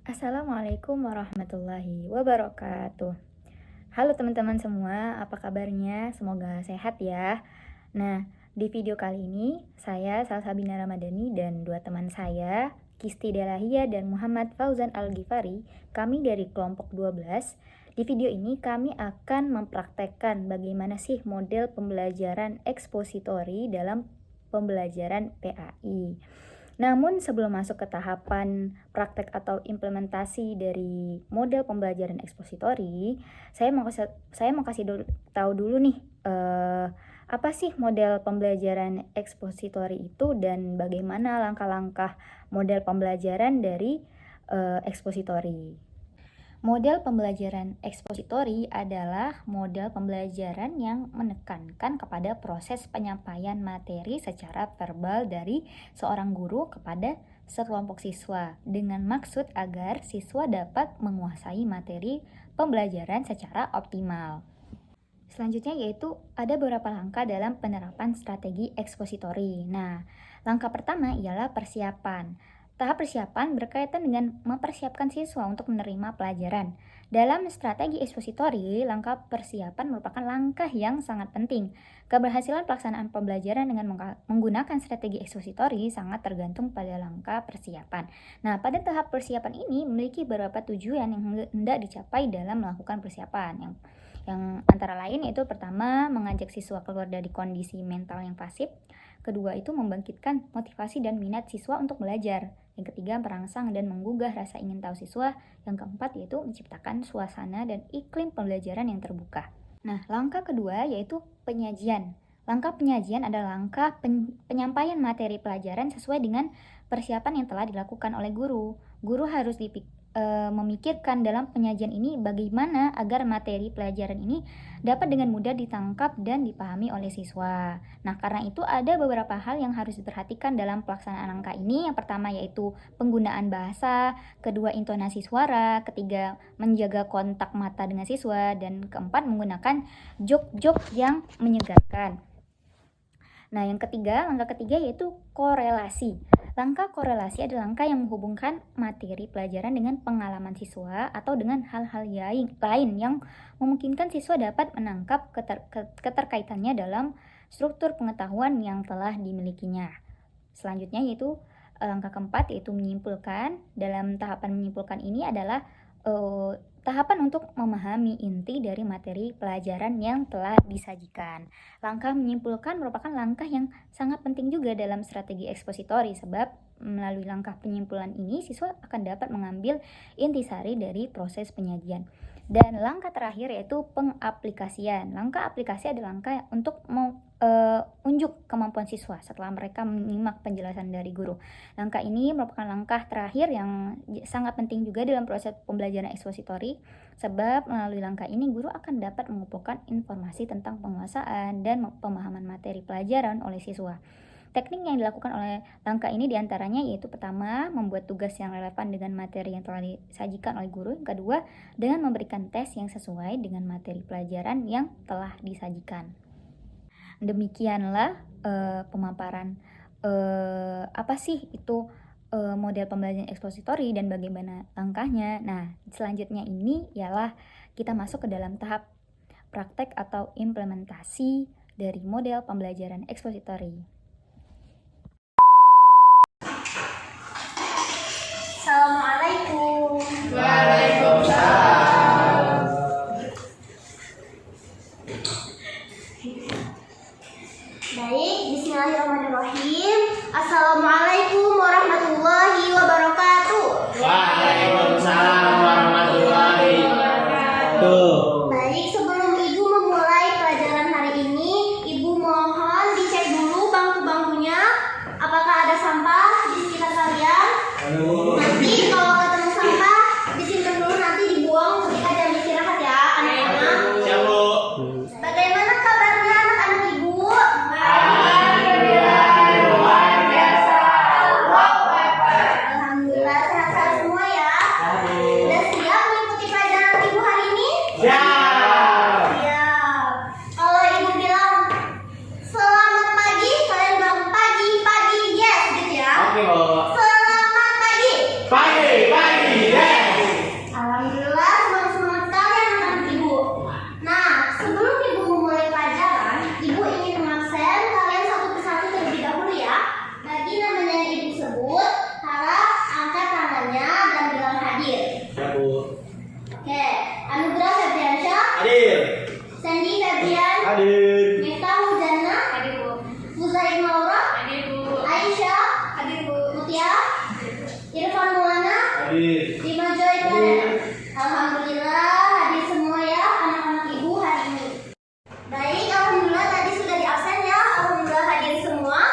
Assalamualaikum warahmatullahi wabarakatuh. Halo teman-teman semua, apa kabarnya? Semoga sehat ya. Nah, di video kali ini saya Salsabina Ramadhani dan dua teman saya, Kisti Delahia dan Muhammad Fauzan Al-Ghifari, kami dari kelompok 12. Di video ini kami akan mempraktekkan bagaimana sih model pembelajaran ekspositori dalam pembelajaran PAI. Namun sebelum masuk ke tahapan praktek atau implementasi dari model pembelajaran ekspositori, saya mau kasih tahu dulu nih apa sih model pembelajaran ekspositori itu dan bagaimana langkah-langkah model pembelajaran dari ekspositori. Model pembelajaran ekspositori adalah model pembelajaran yang menekankan kepada proses penyampaian materi secara verbal dari seorang guru kepada sekelompok siswa dengan maksud agar siswa dapat menguasai materi pembelajaran secara optimal. Selanjutnya yaitu ada beberapa langkah dalam penerapan strategi ekspositori. Nah, langkah pertama ialah persiapan. Tahap persiapan berkaitan dengan mempersiapkan siswa untuk menerima pelajaran. Dalam strategi ekspositori, langkah persiapan merupakan langkah yang sangat penting. Keberhasilan pelaksanaan pembelajaran dengan menggunakan strategi ekspositori sangat tergantung pada langkah persiapan. Nah, pada tahap persiapan ini memiliki beberapa tujuan yang hendak dicapai dalam melakukan persiapan. Yang antara lain yaitu pertama, mengajak siswa keluar dari kondisi mental yang pasif. Kedua itu membangkitkan motivasi dan minat siswa untuk belajar. Yang ketiga, merangsang dan menggugah rasa ingin tahu siswa. Yang keempat yaitu menciptakan suasana dan iklim pembelajaran yang terbuka. Nah, langkah kedua yaitu penyajian. Langkah penyajian adalah langkah penyampaian materi pelajaran sesuai dengan persiapan yang telah dilakukan oleh guru. Guru harus memikirkan dalam penyajian ini bagaimana agar materi pelajaran ini dapat dengan mudah ditangkap dan dipahami oleh siswa. Nah, karena itu ada beberapa hal yang harus diperhatikan dalam pelaksanaan langkah ini. Yang pertama yaitu penggunaan bahasa, kedua intonasi suara, ketiga menjaga kontak mata dengan siswa, dan keempat menggunakan jok-jok yang menyegarkan. Nah, langkah ketiga yaitu korelasi. Langkah korelasi adalah langkah yang menghubungkan materi pelajaran dengan pengalaman siswa atau dengan hal-hal lain yang memungkinkan siswa dapat menangkap keterkaitannya dalam struktur pengetahuan yang telah dimilikinya. Selanjutnya yaitu langkah keempat yaitu menyimpulkan. Dalam tahapan menyimpulkan ini adalah tahapan untuk memahami inti dari materi pelajaran yang telah disajikan. Langkah menyimpulkan merupakan langkah yang sangat penting juga dalam strategi ekspositori, sebab melalui langkah penyimpulan ini siswa akan dapat mengambil intisari dari proses penyajian. Dan langkah terakhir yaitu pengaplikasian. Langkah aplikasi adalah langkah untuk unjuk kemampuan siswa setelah mereka menyimak penjelasan dari guru. Langkah ini merupakan langkah terakhir yang sangat penting juga dalam proses pembelajaran ekspositori, sebab melalui langkah ini guru akan dapat mengumpulkan informasi tentang penguasaan dan pemahaman materi pelajaran oleh siswa. Teknik yang dilakukan oleh langkah ini diantaranya yaitu pertama, membuat tugas yang relevan dengan materi yang telah disajikan oleh guru. Yang kedua, dengan memberikan tes yang sesuai dengan materi pelajaran yang telah disajikan. Demikianlah pemaparan apa sih itu model pembelajaran ekspositori dan bagaimana langkahnya. Nah, selanjutnya ini ialah kita masuk ke dalam tahap praktek atau implementasi dari model pembelajaran ekspositori. Assalamualaikum. Waalaikumsalam. Baik, bismillahirrahmanirrahim. Assalamualaikum warahmatullahi wabarakatuh. Waalaikumsalam warahmatullahi wabarakatuh. Baik, sebelum Ibu memulai pelajaran hari ini, Ibu mohon dicek dulu bangku Alhamdulillah hadir semua ya anak-anak ibu hari ini. Baik, alhamdulillah tadi sudah di absen ya. Alhamdulillah hadir semua.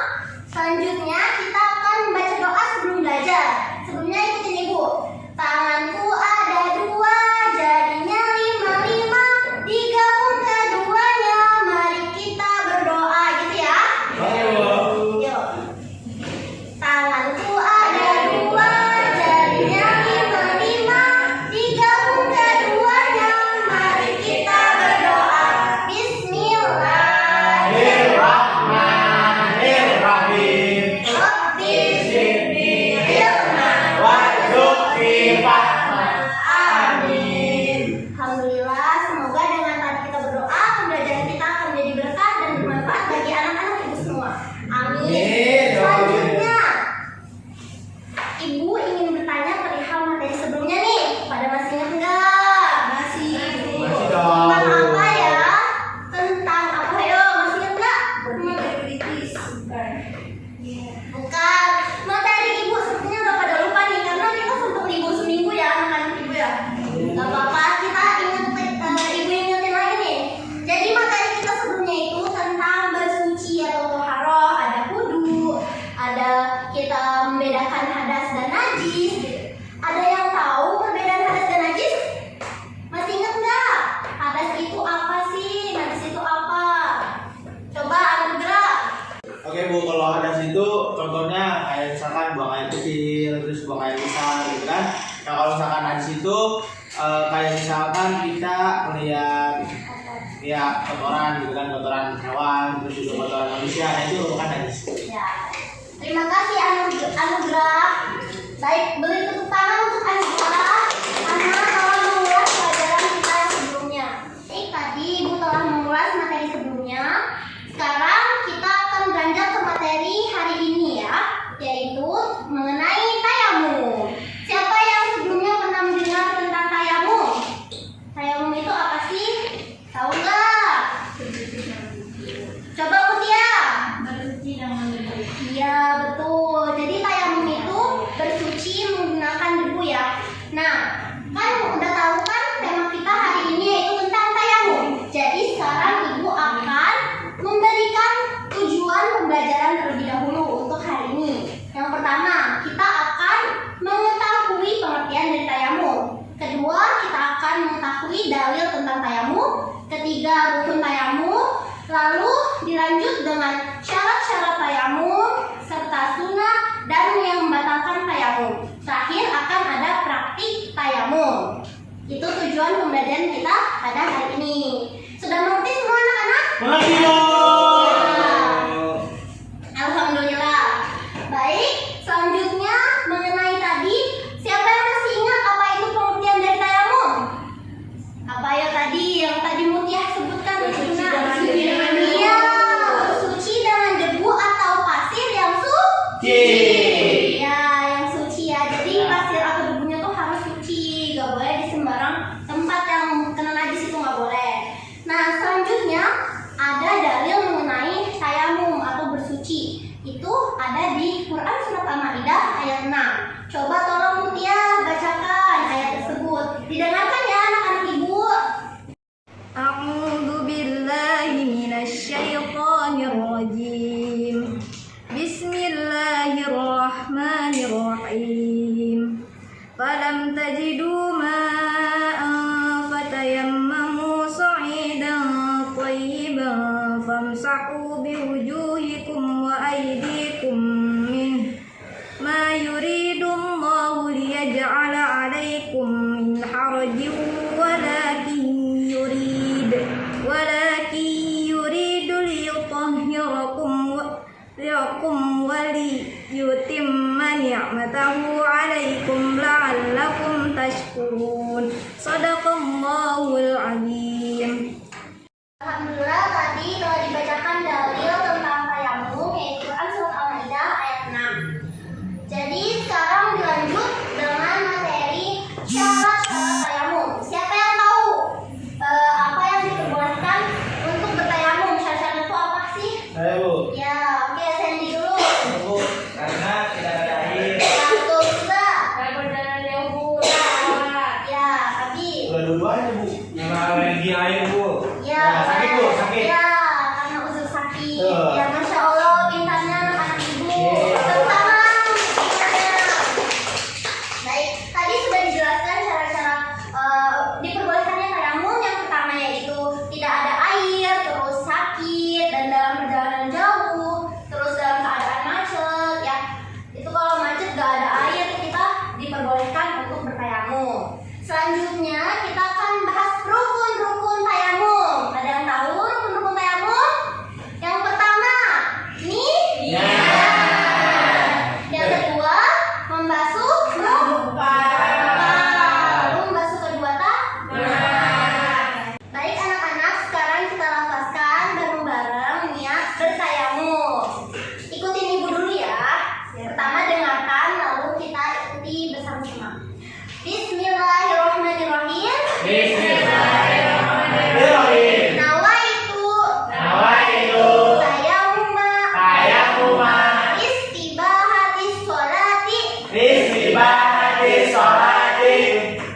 Selanjutnya kita akan membaca doa sebelum belajar. Sebelumnya ikutin ibu. Tanganku ada dua, jadinya lima, digabung keduanya, mari kita berdoa gitu ya. Yuk. Tanganku ada dua, jadinya lima, digabung keduanya, mari kita berdoa. Bismillahirrahmanirrahim. Rabbis zidni ilman Warzuqni fahman. Amin. Alhamdulillah, semoga dengan tadi kita berdoa, pembelajaran kita akan menjadi berkah dan bermanfaat bagi anak-anak ibu semua. Amin. Amin. Selanjutnya, ibu ingin bertanya perihal materi sebelumnya nih. Pada masih ingat nggak? Masih. Masih dong. Tentang apa ya? Tentang apa yo? Masih ingat nggak? Bukan. Materi ibu sepertinya udah pada lupa nih karena kita sempat libur seminggu ya anak-anak ibu ya. Gak apa-apa, kita ibu ingetin lagi nih. Jadi materi kita sebelumnya itu tentang bersuci atau toharoh, ada wudu, ada kita membedakan hadas dan najis. Ada yang tahu perbedaan hadas dan najis? Masih ingat nggak? Hadas itu apa sih? Najis itu apa? Coba anu gerak. Oke Bu, kalau hadas itu contohnya kayak misalkan buang air kecil, terus buang air besar gitu kan. Nah kalau misalkan najis itu kayak misalkan kita melihat ya kotoran gitu kan, kotoran hewan, terus juga kotoran manusia, nah itu merupakan najis. Ya. Terima kasih Anugrah. Baik, beri tepuk tangan untuk Anugrah karena telah mengulas pelajaran kita yang sebelumnya. Tadi Ibu telah mengulas materi sebelumnya. Sekarang kita akan beranjak ke materi hari ini ya, yaitu mengenai tayamum. Siapa yang sebelumnya pernah mendengar tentang tayamum? Tayamum itu apa sih? Tahu nggak? Coba Mutia. Iya betul. Jadi tayamum itu bersuci menggunakan debu ya. Nah, kan udah tahu kan tema kita hari ini yaitu tentang tayamum. Jadi sekarang ibu akan memberikan tujuan pembelajaran terlebih dahulu untuk hari ini. Yang pertama, kita akan mengetahui pengertian dari tayamum. Kedua, kita akan mengetahui dalil tentang tayamum. Ketiga, rukun tayamum. Lalu dilanjut dengan syarat-syarat tayamum serta sunnah dan yang membatalkan tayamum. Terakhir akan ada praktik tayamum. Itu tujuan pembelajaran kita pada hari ini. Sudah mengerti semua anak-anak? Mengerti dong. Alhamdulillah. Baik, selanjutnya mengenai tadi, siapa yang masih ingat apa itu pengertian dari tayamum? Apa ya tadi yang tadi Mutiah sebutkan? Iya, bersuci dengan debu atau pasir yang suci. Ya, yang suci ya. Jadi pasir atau debunya tuh harus suci, gak boleh di sembarang tempat yang kena najis itu gak boleh. Nah, selanjutnya ada dalil mengenai tayamum atau bersuci. Itu ada di Quran surat Al-Maidah ayat 6. Coba tolong Mutia bacakan ayat tersebut. Didengarkan ya anak-anak ibu. A'udzu billahi minasyaitonir rajim. Bismillahirrahmanirrahim. Falam tajidu ma'an fatayammamu sa'idan thayyiban famsahu biwujuhikum wa aydikum min ma yuridullahu liyaj'ala 'alaikum min harajin walakin yuridu liyutahhirakum wa liyutimma ni'matahu 'alaikum la'allakum tashkurun. Shadaqallahul 'azim. Alhamdulillah tadi telah dibacakan dalil tentang tayamum yaitu Quran surat Al-Maidah ayat 6. Jadi sekarang dilanjut dengan materi syarat-syarat tayamum. Siapa yang tahu apa yang diperbolehkan untuk bertayamum? Syarat-syarat itu apa sih? Saya Bu. Ya, oke, Sandy dulu. Bu, karena tidak ada air. Satu, dua. Saya berjalan jauh Bu. istibahati sholati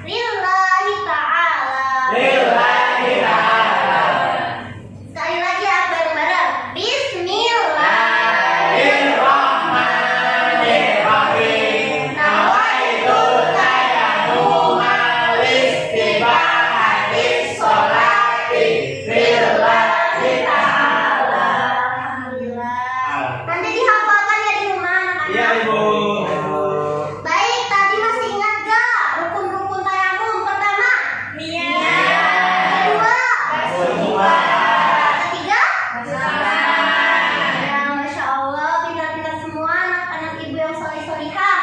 lillahi ta'ala. lillahi ta'ala. Sekali lagi ya bareng-bareng. Bismillahirrahmanirrahim. Nawaitu tayammuma istibahati sholati lillahi ta'ala. Alhamdulillah. Nanti dihafalkan ya di rumah anak-anak. Iya, Ibu. Baik, tadi masih ingat gak rukun-rukun tayamum? Pertama, niat. Kedua, ketiga, ya, Masya Allah, pintar-pintar semua anak-anak ibu yang soleh-solihah.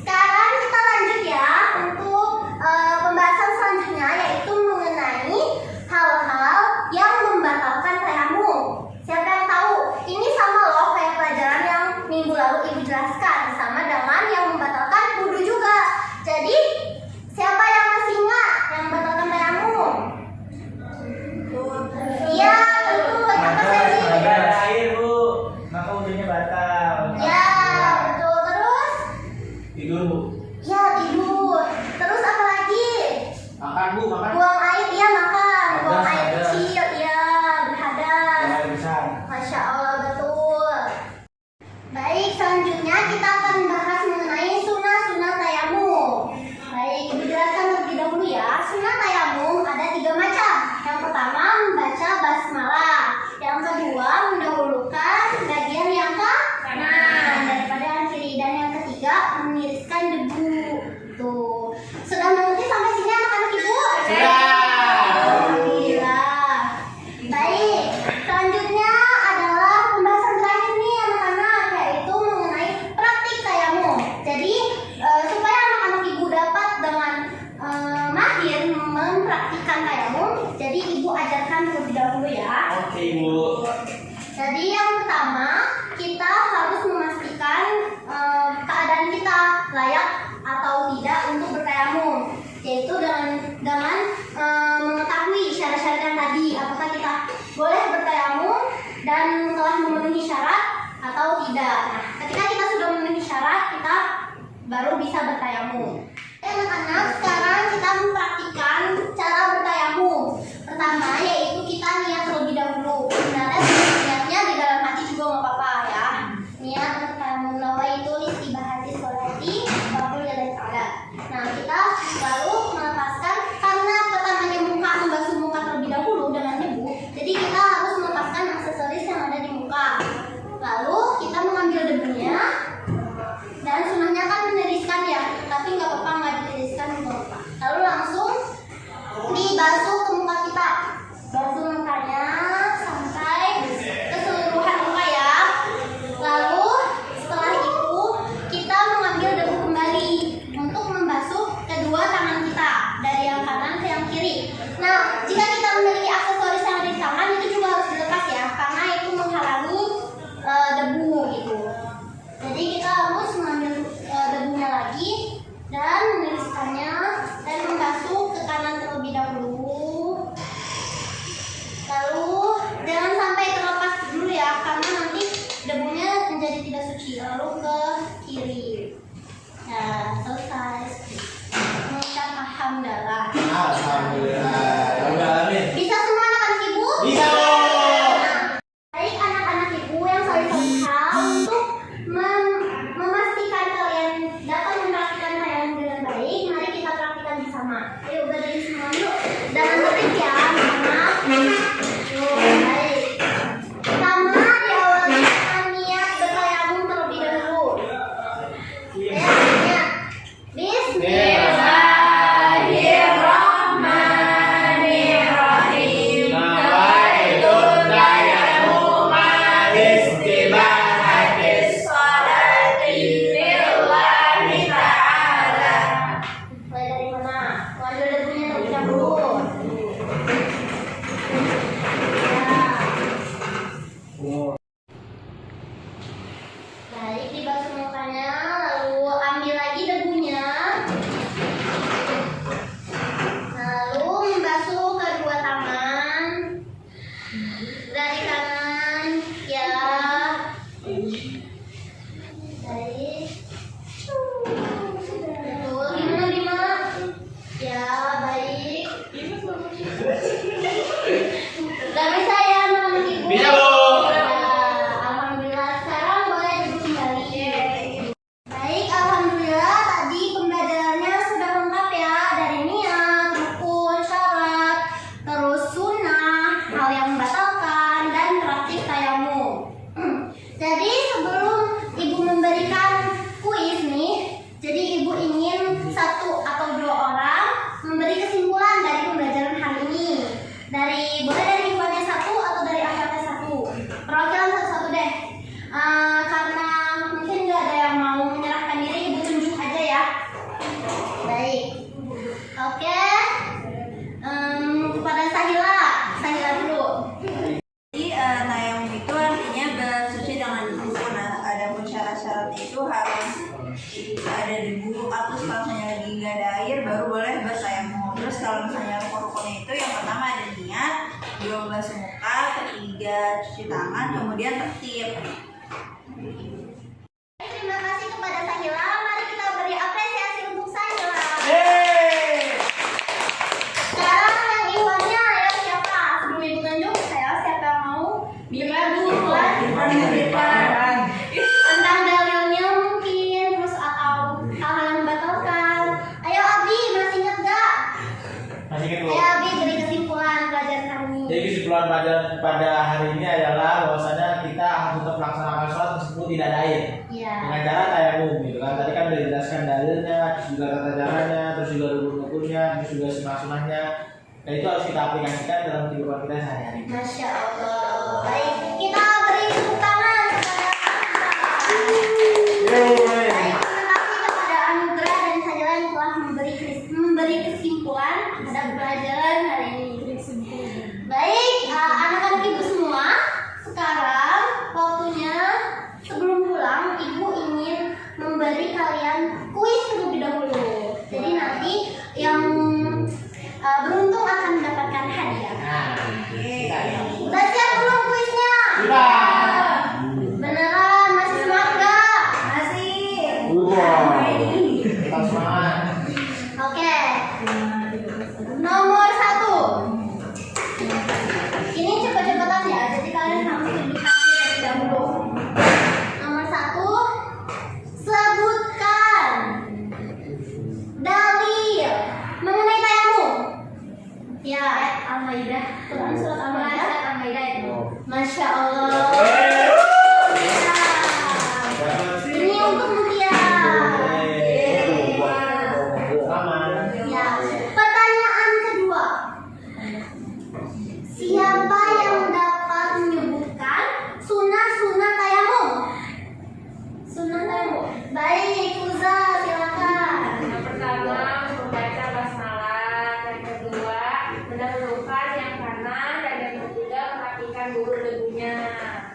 Sekarang kita lanjut ya untuk pembahasan selanjutnya, yaitu mengenai hal-hal yang membatalkan tayamum. Siapa yang tahu? Ini sama loh kayak pelajaran yang minggu lalu ibu jelaskan, sama dengan yang membatalkan wudhu juga. Jadi siapa yang masih ingat yang membatalkan tayamum? Iya, betul. Apa tadi? Air, Bu. Maka wudhunya batal. Ya, betul. Terus? Tidur, Bu. Ya, tidur. Terus apa lagi? Makan, Bu, makan. Buang air, iya makan. Buang air Hadas. kecil, iya berhadas. Jangan besar. Masya Allah, betul. Baik, selanjutnya kita akan bahas mengenai sunnah-sunnah tayamum. Baik, ibu jelaskan terlebih dahulu ya. Sunnah tayamum ada 3 macam. Yang pertama membaca basmalah. Yang kedua mendahulukan bagian yang kanan daripada yang kiri. Dan yang ketiga meniriskan debu. Tuh, sudah mengerti sampai sini anak-anak ibu? Alhamdulillah. Baik, selanjutnya adalah pembahasan terakhir nih anak-anak, yaitu mengenai praktik tayamum. Jadi supaya anak-anak ibu dapat dengan mahir mempraktikkan tayamum, jadi ibu ajarkan terlebih dahulu ya. Oke, Ibu. Jadi yang pertama kita harus memastikan keadaan kita layak atau tidak untuk bertayamum, yaitu dengan mengetahui syarat-syarat yang tadi, apakah kita boleh bertayamum dan telah memenuhi syarat atau tidak. Nah, ketika kita sudah memenuhi syarat, kita baru bisa bertayamum. Anak-anak, sekarang kita mempraktikkan cara bertayamum. Pertama yaitu kita niat terlebih dahulu. Sebenarnya niatnya di dalam hati juga nggak apa-apa ya. Niat untuk tayamum nawaitu istibahati sholati waqul ya ta'ala. Nah, kita lalu melepaskan, karena pertamanya muka membasuh muka terlebih dahulu dengan debu, jadi kita harus melepaskan aksesoris yang ada di muka. Lalu kita mengambil debunya, dan sunahnya kan meniriskan ya, tapi nggak apa-apa nggak ditiriskan nggak apa-apa. Lalu langsung dibasuh ke muka kita, ibu terus kalau misalnya lagi nggak ada air baru boleh bertayamum. Terus kalau misalnya rukun-rukunnya itu yang pertama ada niat, 12 muka, ketiga cuci tangan, kemudian tertib. Terima kasih kepada Sahila. Mari kita beri apresiasi untuk Sahila. Sekarang yang Iwannya, ayo siapa? Sebelum Ibu tunjuk, siapa yang mau bilang duluan tentang dalilnya mungkin, terus atau hal-hal yang membatalkan. Ayo Abi, masih ingat gak? Masih ingat, Bu? Ayo Abi, beri kesimpulan pelajaran hari ini. Jadi kesimpulan pada hari ini adalah bahwasanya kita harus tetap melaksanakan sholat meskipun tidak ada air. Iya. Dengan cara tayamum gitu kan. Tadi kan udah dijelaskan dalilnya, terus juga tata caranya, terus juga rukun-rukunnya, terus juga sunah-sunahnya. Dan itu harus kita aplikasikan dalam kehidupan kita sehari-hari. Masya Allah. Baik, kita beri tepuk tangan kepada Baik, terima kasih kepada Anugerah dan Sajila yang telah memberi kesimpulan terhadap pelajaran hari ini. Baik, anak-anak ibu semua, sekarang waktunya sebelum pulang ibu ingin memberi kalian kuis terlebih dahulu. Jadi nanti yang beruntung akan mendapatkan hadiah. Udah siap belum kuisnya? Sudah. Beneran masih semangat gak? Masih. Kita semangat. Oke. Nomor 1. Ini cepet-cepetan ya, jadi kalian harus lebih terlebih dahulu. Nomor 1. Sebutkan dalil mengenai tayamum. Ya, Al-Maidah. Quran surat Al-Maidah itu. Masya Allah. Ini untuk Mutia. Ya. Pertanyaan kedua. Siapa yang dapat menyebutkan sunah-sunah tayamum? Sunah tayamum. Baik, Uza, silakan. Yang pertama membaca basmalah, yang kedua mendahulukan yang kanan, dan yang ketiga mematikan dulu debunya.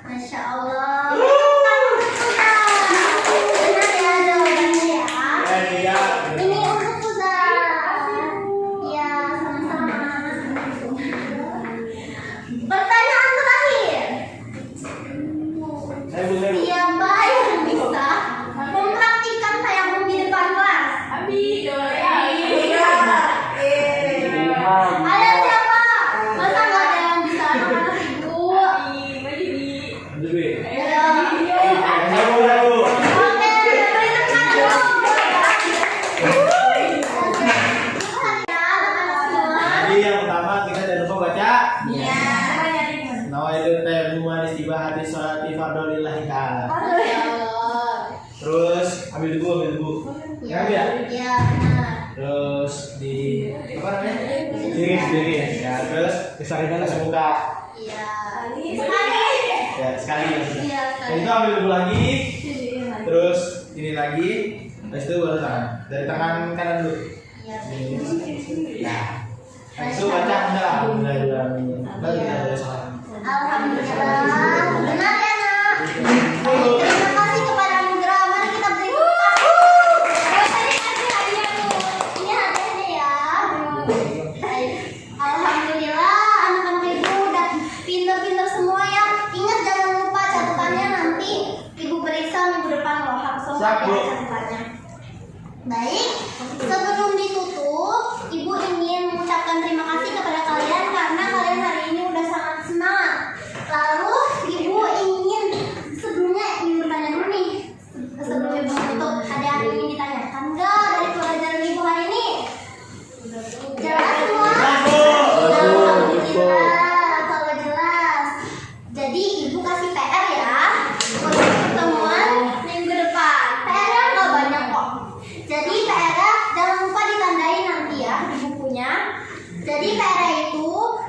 Masya Allah. Benar ya jawabannya ya. Ini untuk Uza. Ya, sama-sama. Pertanyaan terakhir. Siapa yang bisa mempraktikkan tayamum di depan kelas? Ada siapa? Masa nggak ada yang bisa? Anak-anak ibu. Ayo. Oke, beri tepuk Jadi yang pertama kita jangan lupa baca. Nawaitu tayammum istibah hadis sholati fardholillahi ta'ala. Terus ambil debu. Ya, ambil ya. Iya, benar. Terus di apa namanya? Diri ya. Terus disaringkan langsung buka. Iya. Sekali. Ya, sekali ya. Iya, Dan itu ambil debu lagi. Terus ini lagi. Terus itu baru tangan. Dari tangan kanan dulu. Iya. Nah, itu baca alhamdulillah. Baru kita boleh sholat. Alhamdulillah. Benar ya, Nak? Terima kasih kepada Anugerah. Mari kita beri tepuk tangan. Ini hadiahnya ya. Baik. Alhamdulillah, anak-anak ibu udah pinter-pinter semua ya. Ingat jangan lupa catatannya nanti ibu periksa minggu depan loh. Harus Siap, lengkap Bu. ya catatannya. Baik, sebelum ditutup, ibu ingin mengucapkan terima kasih kepada kalian karena kalian hari ini udah sangat semangat. Lalu ibu ingin sebelumnya ingin bertanya dulu nih, sebelum ibu tutup, ada yang ingin ditanyakan nggak dari pelajaran ibu hari ini? Jelas semua? Alhamdulillah, kalau jelas. Jadi ibu kasih PR ya untuk pertemuan minggu depan. PR-nya nggak banyak kok. Jadi PR-nya jangan lupa ditandai nanti ya di bukunya. Jadi PR itu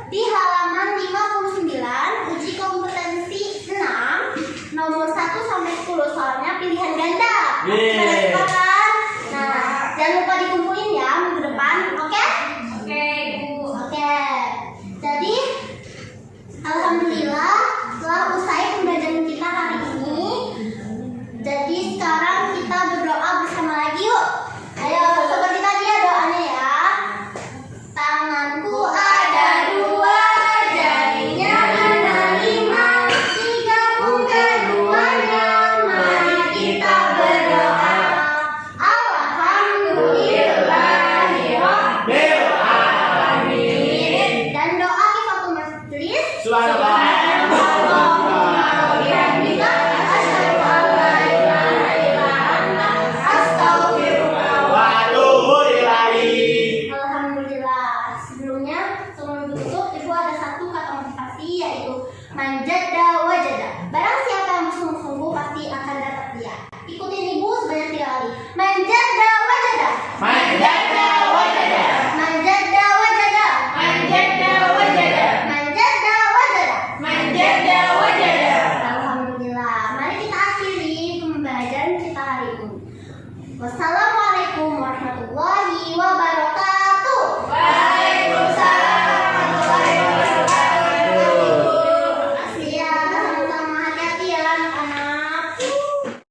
di halaman 59 uji kompetensi 6 nomor 1 sampai 10 soalnya pilihan ganda. Pada suka kan? Nah, jangan lupa dikumpulin ya minggu depan, oke? Oke, Ibu. Oke. Jadi alhamdulillah setelah usai pembelajaran kita hari ini, jadi sekarang kita berdoa bersama lagi yuk. kali. Manjada wajada. Manjada wajada. Manjada wajada. Manjada wajada. Manjada wajada. Manjada wajada. Alhamdulillah. Mari kita akhiri pembelajaran kita hari ini. Wassalamualaikum warahmatullahi wabarakatuh.